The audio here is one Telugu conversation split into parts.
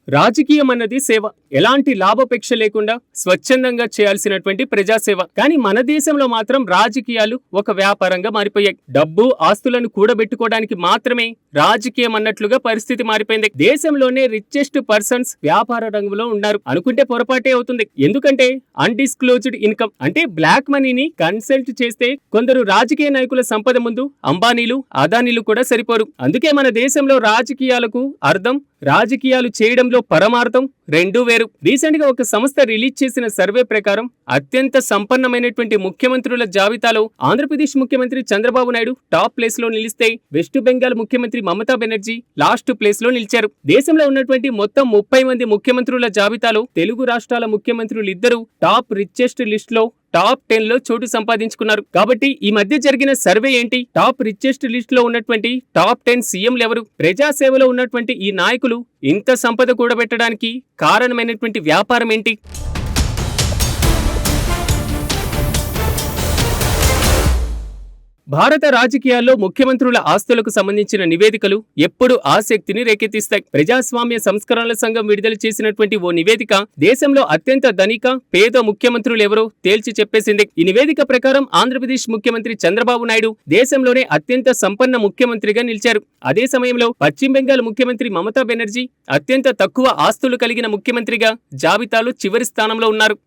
రాజకీయం అన్నది సేవ. ఎలాంటి లాభాపేక్ష లేకుండా స్వచ్ఛందంగా చేయాల్సినటువంటి ప్రజాసేవ. కానీ మన దేశంలో మాత్రం రాజకీయాలు ఒక వ్యాపారంగా మారిపోయాయి. డబ్బు, ఆస్తులను కూడబెట్టుకోవడానికి మాత్రమే రాజకీయం అన్నట్లుగా పరిస్థితి మారిపోయింది. దేశంలోనే రిచెస్ట్ పర్సన్స్ వ్యాపార రంగంలో ఉన్నారు అనుకుంటే పొరపాటే అవుతుంది. ఎందుకంటే అన్డిస్క్లోజ్డ్ ఇన్కమ్ అంటే బ్లాక్ మనీని కన్సల్ట్ చేస్తే కొందరు రాజకీయ నాయకుల సంపద ముందు అంబానీలు, అదానీలు కూడా సరిపోరు. అందుకే మన దేశంలో రాజకీయాలకు అర్థం, రాజకీయాలు చేయడంలో పరమార్థం రెండూ వేరు. రీసెంట్ గా ఒక సంస్థ రిలీజ్ చేసిన సర్వే ప్రకారం అత్యంత సంపన్నమైనటువంటి ముఖ్యమంత్రుల జాబితాలో ఆంధ్రప్రదేశ్ ముఖ్యమంత్రి చంద్రబాబు నాయుడు టాప్ ప్లేస్ లో నిలిస్తే వెస్ట్ బెంగాల్ ముఖ్యమంత్రి మమతా బెనర్జీ లాస్ట్ ప్లేస్ లో నిలిచారు. దేశంలో ఉన్నటువంటి మొత్తం 30 మంది ముఖ్యమంత్రుల జాబితాలో తెలుగు రాష్ట్రాల ముఖ్యమంత్రులు ఇద్దరు టాప్ రిచెస్ట్ లిస్ట్ లో టాప్ 10 లో చోటు సంపాదించుకున్నారు. కాబట్టి ఈ మధ్య జరిగిన సర్వే ఏంటి? టాప్ రిచెస్ట్ లిస్ట్ లో ఉన్నటువంటి టాప్ 10 సీఎంలు ఎవరు? ప్రజాసేవలో ఉన్నటువంటి ఈ నాయకులు ఇంత సంపద కూడబెట్టడానికి కారణమైనటువంటి వ్యాపారం ఏంటి? భారత రాజకీయాల్లో ముఖ్యమంత్రుల ఆస్తులకు సంబంధించిన నివేదికలు ఎప్పుడు ఆసక్తిని రేకెత్తిస్తాయి. ప్రజాస్వామ్య సంస్కరణల సంఘం విడుదల చేసినటువంటి ఓ నివేదిక దేశంలో అత్యంత ధనిక, పేద ముఖ్యమంత్రులు ఎవరో తేల్చి చెప్పేసింది. ఈ నివేదిక ప్రకారం ఆంధ్రప్రదేశ్ ముఖ్యమంత్రి చంద్రబాబు నాయుడు దేశంలోనే అత్యంత సంపన్న ముఖ్యమంత్రిగా నిలిచారు. అదే సమయంలో పశ్చిమ బెంగాల్ ముఖ్యమంత్రి మమతా బెనర్జీ అత్యంత తక్కువ ఆస్తులు కలిగిన ముఖ్యమంత్రిగా జాబితాలో చివరి స్థానంలో ఉన్నారు.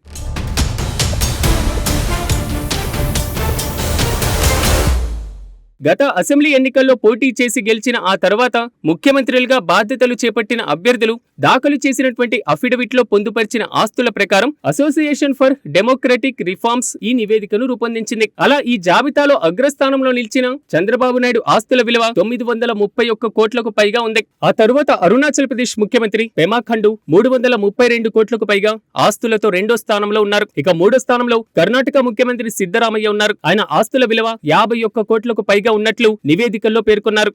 గత అసెంబ్లీ ఎన్నికల్లో పోటీ చేసి గెలిచిన ఆ తర్వాత ముఖ్యమంత్రులుగా బాధ్యతలు చేపట్టిన అభ్యర్థులు దాఖలు చేసినటువంటి అఫిడవిట్లో పొందుపరిచిన ఆస్తుల ప్రకారం అసోసియేషన్ ఫర్ డెమోక్రటిక్ రిఫార్మ్స్ ఈ నివేదికను రూపొందించింది. అలా ఈ జాబితాలో అగ్రస్థానంలో నిలిచిన చంద్రబాబు నాయుడు ఆస్తుల విలువ 931 కోట్లకు పైగా ఉంది. ఆ తరువాత అరుణాచల్ ప్రదేశ్ ముఖ్యమంత్రి పెమా ఖండు 332 కోట్లకు పైగా ఆస్తులతో రెండో స్థానంలో ఉన్నారు. ఇక మూడో స్థానంలో కర్ణాటక ముఖ్యమంత్రి సిద్ధరామయ్య ఉన్నారు. ఆయన ఆస్తుల విలువ 51 కోట్లకు పైగా ఉన్నట్లు నివేదికల్లో పేర్కొన్నారు.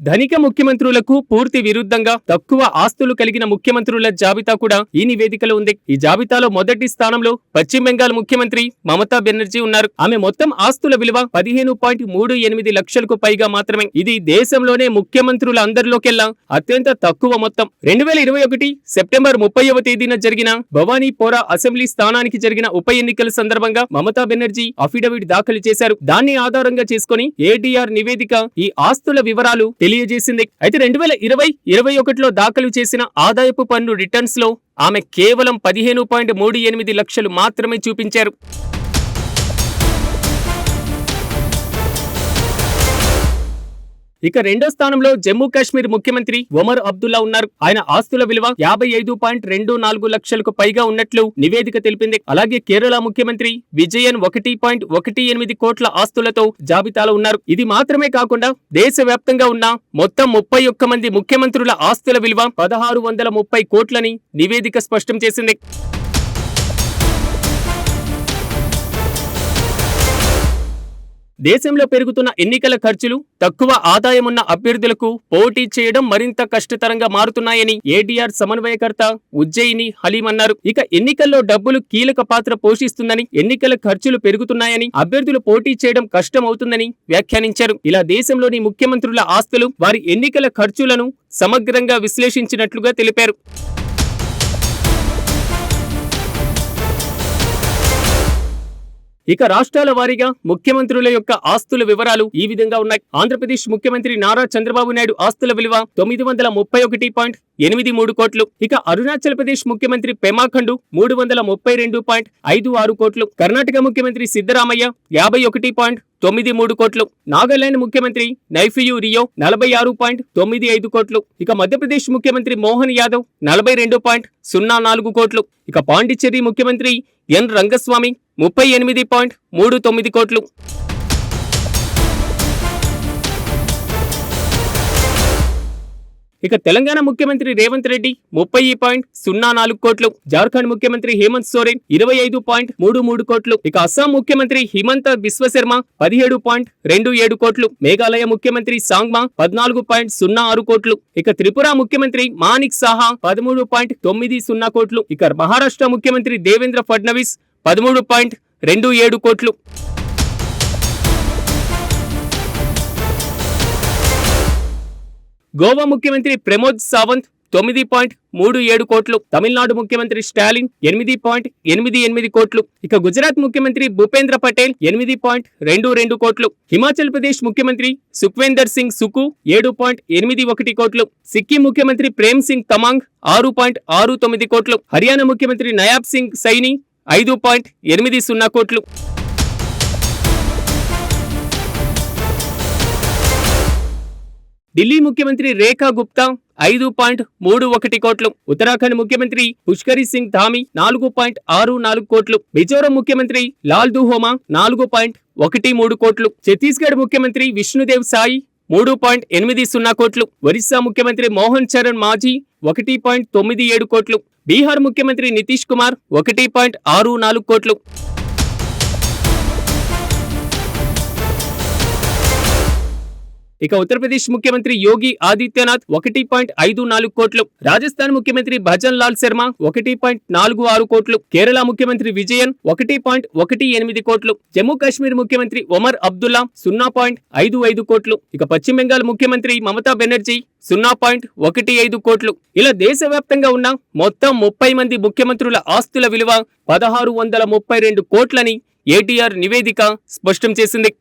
ధనిక ముఖ్యమంత్రులకు పూర్తి విరుద్ధంగా తక్కువ ఆస్తులు కలిగిన ముఖ్యమంత్రుల జాబితా కూడా ఈ నివేదికలో ఉంది. ఈ జాబితాలో మొదటి స్థానంలో పశ్చిమ బెంగాల్ ముఖ్యమంత్రి మమతా బెనర్జీ ఉన్నారు. ఆమె మొత్తం ఆస్తుల విలువ 15.38 లక్షలకు పైగా మాత్రమే. ఇది దేశంలోనే ముఖ్యమంత్రుల అందరిలోకెల్లా అత్యంత తక్కువ మొత్తం. 2021 సెప్టెంబర్ 30వ తేదీన జరిగిన భవానీపోరా అసెంబ్లీ స్థానానికి జరిగిన ఉప ఎన్నికల సందర్భంగా మమతా బెనర్జీ అఫిడవిట్ దాఖలు చేశారు. దాన్ని ఆధారంగా చేసుకుని ఏడీఆర్ నివేదిక ఈ ఆస్తుల వివరాలు తెలియజేసింది. అయితే 2020-21లో దాఖలు చేసిన ఆదాయపు పన్ను రిటర్న్స్ లో ఆమె కేవలం 15.38 లక్షలు మాత్రమే చూపించారు. ఇక రెండో స్థానంలో జమ్మూ కాశ్మీర్ ముఖ్యమంత్రి ఒమర్ అబ్దుల్లా ఉన్నారు. ఆయన ఆస్తుల విలువ 55.24 లక్షలకు పైగా ఉన్నట్లు నివేదిక తెలిపింది. అలాగే కేరళ ముఖ్యమంత్రి విజయన్ 1.18 కోట్ల ఆస్తులతో జాబితాలో ఉన్నారు. ఇది మాత్రమే కాకుండా దేశవ్యాప్తంగా ఉన్న మొత్తం 31 మంది ముఖ్యమంత్రుల ఆస్తుల విలువ 1630 కోట్లని నివేదిక స్పష్టం చేసింది. దేశంలో పెరుగుతున్న ఎన్నికల ఖర్చులు తక్కువ ఆదాయమున్న అభ్యర్థులకు పోటీ చేయడం మరింత కష్టతరంగా మారుతున్నాయని ఏడీఆర్ సమన్వయకర్త ఉజ్జయిని హలీం అన్నారు. ఇక ఎన్నికల్లో డబ్బులు కీలక పాత్ర పోషిస్తుందని, ఎన్నికల ఖర్చులు పెరుగుతున్నాయని, అభ్యర్థులు పోటీ చేయడం కష్టం అవుతుందని వ్యాఖ్యానించారు. ఇలా దేశంలోని ముఖ్యమంత్రుల ఆస్తులు, వారి ఎన్నికల ఖర్చులను సమగ్రంగా విశ్లేషించినట్లుగా తెలిపారు. ఇక రాష్ట్రాల వారీగా ముఖ్యమంత్రుల యొక్క ఆస్తుల వివరాలు ఈ విధంగా ఉన్నాయి. ఆంధ్రప్రదేశ్ ముఖ్యమంత్రి నారా చంద్రబాబు నాయుడు ఆస్తుల విలువ 931.83 కోట్లు. ఇక అరుణాచల్ ప్రదేశ్ ముఖ్యమంత్రి పెమా ఖండు 332.56 కోట్లు. కర్ణాటక ముఖ్యమంత్రి సిద్ధరామయ్య 51.93 కోట్లు. నాగాలాండ్ ముఖ్యమంత్రి నైఫియు రియో 46.95 కోట్లు. ఇక మధ్యప్రదేశ్ ముఖ్యమంత్రి మోహన్ యాదవ్ 42.04 కోట్లు. ఇక పాండిచ్చేరి ముఖ్యమంత్రి ఎన్ రంగస్వామి 38.39 కోట్లు. ఇక తెలంగాణ ముఖ్యమంత్రి రేవంత్ రెడ్డి 30.04 కోట్లు. జార్ఖండ్ ముఖ్యమంత్రి హేమంత్ సోరెన్ 25.33 కోట్లు. ఇక అస్సాం ముఖ్యమంత్రి హిమంత బిశ్వశర్మ 17.27 కోట్లు. మేఘాలయ ముఖ్యమంత్రి సాంగ్మా 14.06 కోట్లు. ఇక త్రిపుర ముఖ్యమంత్రి మానిక్ సాహా 13.90 కోట్లు. ఇక మహారాష్ట్ర ముఖ్యమంత్రి దేవేంద్ర ఫడ్నవీస్ 13.27 కోట్లు. గోవా ముఖ్యమంత్రి ప్రమోద్ సావంత్ 9.37 కోట్లు, తమిళనాడు ముఖ్యమంత్రి స్టాలిన్ 8.88 కోట్లు, ఇక గుజరాత్ ముఖ్యమంత్రి భూపేంద్ర పటేల్ 8.22 కోట్లు, హిమాచల్ ప్రదేశ్ ముఖ్యమంత్రి సుఖ్వేందర్ సింగ్ సుకు 7.81 కోట్లు, సిక్కిం ముఖ్యమంత్రి ప్రేమ్ సింగ్ తమాంగ్ 6.69 కోట్లు, హర్యానా ముఖ్యమంత్రి నయాబ్ సింగ్ సైని 5.80 కోట్లు. ఢిల్లీ ముఖ్యమంత్రి రేఖా గుప్తా 5.31 కోట్లు, ఉత్తరాఖండ్ ముఖ్యమంత్రి పుష్కరి సింగ్ ధామి 4.64 కోట్లు, మిజోరం ముఖ్యమంత్రి లాల్ దుహోమా 4.13 కోట్లు, ఛత్తీస్గఢ్ ముఖ్యమంత్రి విష్ణుదేవ్ సాయి 3.80 కోట్లు, ఒరిస్సా ముఖ్యమంత్రి మోహన్ చరణ్ మాఝీ 1.97 కోట్లు, బీహార్ ముఖ్యమంత్రి నితీష్ కుమార్ 1.64 కోట్లు. ఇక ఉత్తరప్రదేశ్ ముఖ్యమంత్రి యోగి ఆదిత్యనాథ్ 1.54 కోట్లు, రాజస్థాన్ ముఖ్యమంత్రి భజన్ లాల్ శర్మ 1.46 కోట్లు, కేరళ ముఖ్యమంత్రి విజయన్ 1.18 కోట్లు, జమ్మూ కాశ్మీర్ ముఖ్యమంత్రి ఒమర్ అబ్దుల్లా 0.55 కోట్లు, ఇక పశ్చిమ బెంగాల్ ముఖ్యమంత్రి మమతా బెనర్జీ 0.15 కోట్లు. ఇలా దేశవ్యాప్తంగా ఉన్న మొత్తం 30 మంది ముఖ్యమంత్రుల ఆస్తుల విలువ 1632 కోట్లని ఏటీఆర్ నివేదిక స్పష్టం చేసింది.